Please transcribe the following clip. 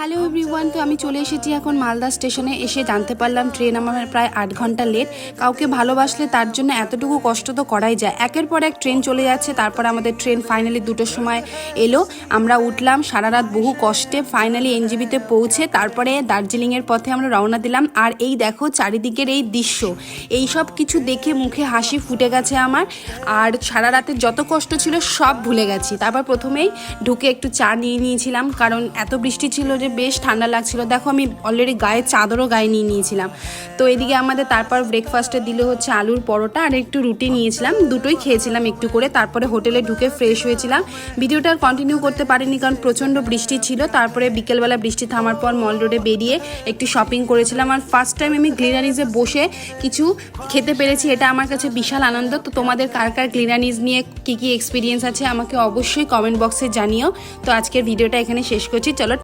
Hello everyone, তো আমি চলে এসেছি এখন মালদা স্টেশনে। এসে জানতে পারলাম ট্রেন আমার প্রায় 8 ঘন্টা লেট। কাউকে ভালোবাসলে তার জন্য এতটুকু কষ্ট তো করাই যায়। একের পর এক ট্রেন চলে যাচ্ছে, তারপর আমাদের ট্রেন ফাইনালি 2টোর সময় এলো। আমরা উঠলাম সারা রাত বহু কষ্টে, ফাইনালি এনজেপিতে পৌঁছে তারপরে দার্জিলিংয়ের পথে আমরা রওনা দিলাম। আর এই দেখো চারিদিকের এই দৃশ্য, এই সব কিছু দেখে মুখে হাসি ফুটে গেছে আমার। আর সারা রাতের যত কষ্ট ছিল সব ভুলে গেছি। তারপর প্রথমেই ঢুকে একটু চা নিয়ে নিয়েছিলাম, কারণ এত বৃষ্টি ছিল যে বেশ ঠান্ডা লাগছিল। দেখো আমি অলরেডি গায়ে চাদরও গায়ে নিয়ে নিয়েছিলাম। তো এদিকে আমাদের তারপর ব্রেকফাস্টে দিল হচ্ছে আলুর পরোটা আর একটু রুটি নিয়েছিলাম, দুটোই খেয়েছিলাম একটু করে। তারপরে হোটেলে ঢুকে ফ্রেশ হয়েছিলাম। ভিডিওটা আর কন্টিনিউ করতে পারিনি কারণ প্রচণ্ড বৃষ্টি ছিল। তারপরে বিকেলবেলা বৃষ্টি থামার পর মল রোডে বেরিয়ে একটু শপিং করেছিলাম। আর ফার্স্ট টাইম আমি গ্লিনারিজে বসে কিছু খেতে পেরেছি, এটা আমার কাছে বিশাল আনন্দ। তো তোমাদের কার কার গ্লিনারিজ নিয়ে কী কী এক্সপিরিয়েন্স আছে আমাকে অবশ্যই কমেন্ট বক্সে জানিও। তো আজকের ভিডিওটা এখানে শেষ করছি, চলো।